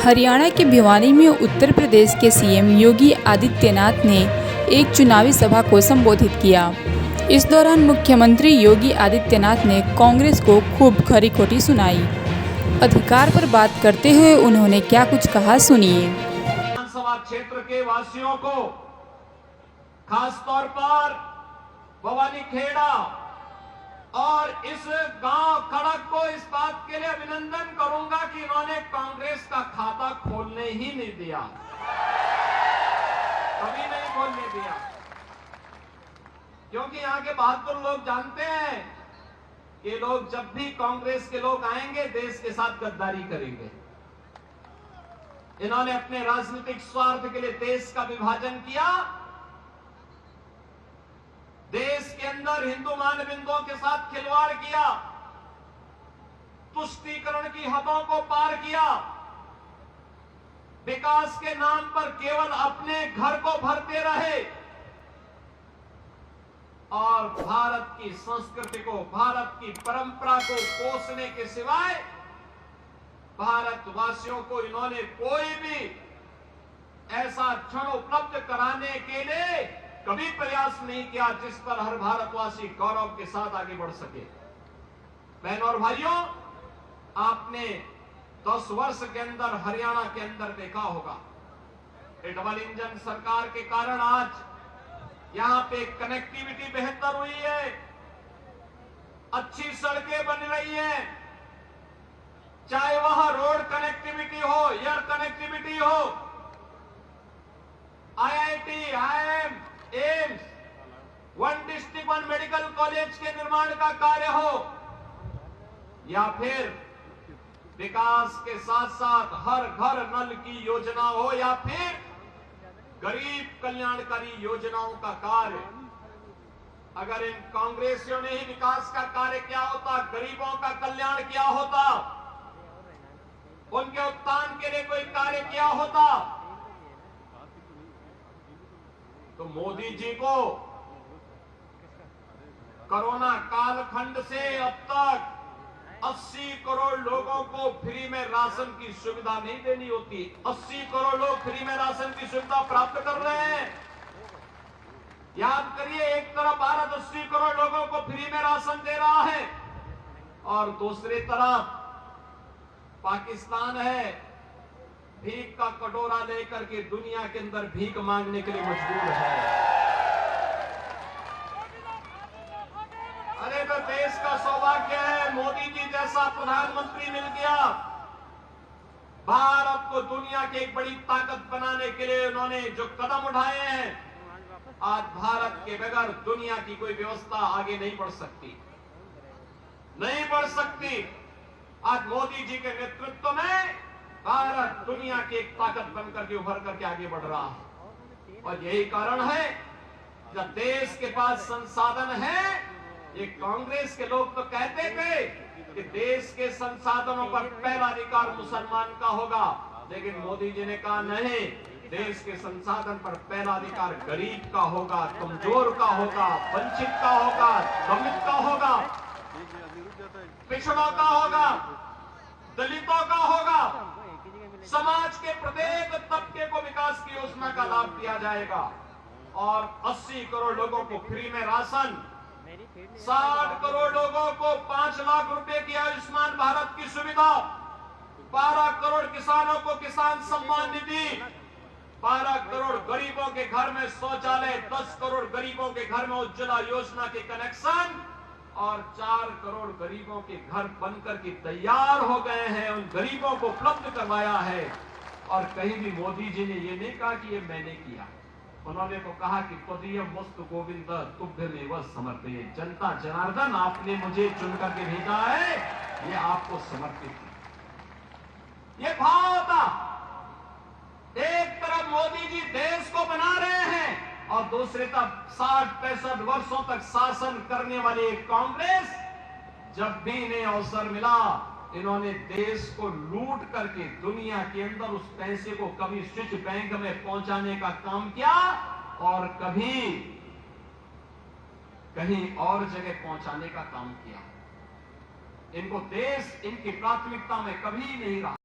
हरियाणा के भिवानी में उत्तर प्रदेश के सीएम योगी आदित्यनाथ ने एक चुनावी सभा को संबोधित किया। इस दौरान मुख्यमंत्री योगी आदित्यनाथ ने कांग्रेस को खूब खरी खोटी सुनाई। अधिकार पर बात करते हुए उन्होंने क्या कुछ कहा, सुनिए। विधानसभा क्षेत्र के वासियों को, खासतौर पर भवानी खेड़ा और इस गांव खड़क को इस बात के लिए अभिनंदन करूंगा कि इन्होंने कांग्रेस का खाता खोलने ही नहीं दिया, कभी नहीं खोलने दिया, क्योंकि यहां के बहादुर लोग जानते हैं कि लोग जब भी कांग्रेस के लोग आएंगे देश के साथ गद्दारी करेंगे। इन्होंने अपने राजनीतिक स्वार्थ के लिए देश का विभाजन किया, देश के अंदर हिंदू मानबिंदुओं के साथ खिलवाड़ किया, तुष्टीकरण की हदों को पार किया, विकास के नाम पर केवल अपने घर को भरते रहे और भारत की संस्कृति को, भारत की परंपरा को पोषने के सिवाय भारतवासियों को इन्होंने कोई भी ऐसा क्षण उपलब्ध कराने के लिए कभी प्रयास नहीं किया जिस पर हर भारतवासी गौरव के साथ आगे बढ़ सके। बहनों और भाइयों, आपने 10 वर्ष के अंदर हरियाणा के अंदर देखा होगा, डबल इंजन सरकार के कारण आज यहां पे कनेक्टिविटी बेहतर हुई है, अच्छी सड़कें बन रही हैं, चाहे वहां रोड कनेक्टिविटी हो, एयर कनेक्टिविटी हो, IIT, IIM, AIIMS, one district one medical college के निर्माण का कार्य हो, या फिर विकास के साथ साथ हर घर नल की योजना हो, या फिर गरीब कल्याणकारी योजनाओं का कार्य। अगर इन कांग्रेसियों ने ही विकास का कार्य किया होता, गरीबों का कल्याण किया होता, उनके उत्थान के लिए कोई कार्य किया होता, तो मोदी जी को कोरोना कालखंड से अब तक 80 करोड़ लोगों को फ्री में राशन की सुविधा नहीं देनी होती। 80 करोड़ लोग फ्री में राशन की सुविधा प्राप्त कर रहे हैं। याद करिए, एक तरफ भारत 80 करोड़ लोगों को फ्री में राशन दे रहा है और दूसरी तरफ पाकिस्तान है, भीख का कटोरा लेकर के दुनिया के अंदर भीख मांगने के लिए मजबूर है। अरे तो देश का सौभाग्य है, मोदी जी जैसा प्रधानमंत्री मिल गया। भारत को दुनिया की एक बड़ी ताकत बनाने के लिए उन्होंने जो कदम उठाए हैं, आज भारत के बगैर दुनिया की कोई व्यवस्था आगे नहीं बढ़ सकती, नहीं बढ़ सकती। आज मोदी जी के नेतृत्व में भारत दुनिया की एक ताकत बनकर के उभर करके आगे बढ़ रहा है और यही कारण है जब देश के पास संसाधन है। ये कांग्रेस के लोग तो कहते थे कि देश के संसाधनों पर पहला अधिकार मुसलमान का होगा, लेकिन मोदी जी ने कहा नहीं, देश के संसाधन पर पहला अधिकार गरीब का होगा, कमजोर का होगा, वंचित का होगा, दलित का होगा, पिछड़ों का होगा, दलितों का होगा। समाज के प्रत्येक तबके को विकास की योजना का लाभ दिया जाएगा और 80 करोड़ लोगों को फ्री में राशन, 60 करोड़ लोगों को 5 लाख रुपए की आयुष्मान भारत की सुविधा, 12 करोड़ किसानों को किसान सम्मान निधि, 12 करोड़ गरीबों के घर में शौचालय, 10 करोड़ गरीबों के घर में उज्ज्वला योजना के कनेक्शन और 4 करोड़ गरीबों के घर बनकर के तैयार हो गए हैं, उन गरीबों को उपलब्ध करवाया है। और कहीं भी मोदी जी ने ये नहीं कहा कि ये मैंने किया, उन्होंने तो कहा कि त्वदीय वस्तु गोविंद तुभ्यमेव समर्पये, जनता जनार्दन आपने मुझे चुन करके भेजा है, ये आपको समर्पित है। ये भाव था, एक तरफ मोदी जी देश को बना रहे हैं और दूसरी तरफ 60-65 वर्षों तक शासन करने वाली एक कांग्रेस, जब भी इन्हें अवसर मिला इन्होंने देश को लूट करके दुनिया के अंदर उस पैसे को कभी स्विच बैंक में पहुंचाने का काम किया और कभी कहीं और जगह पहुंचाने का काम किया। इनको देश इनकी प्राथमिकता में कभी नहीं रहा।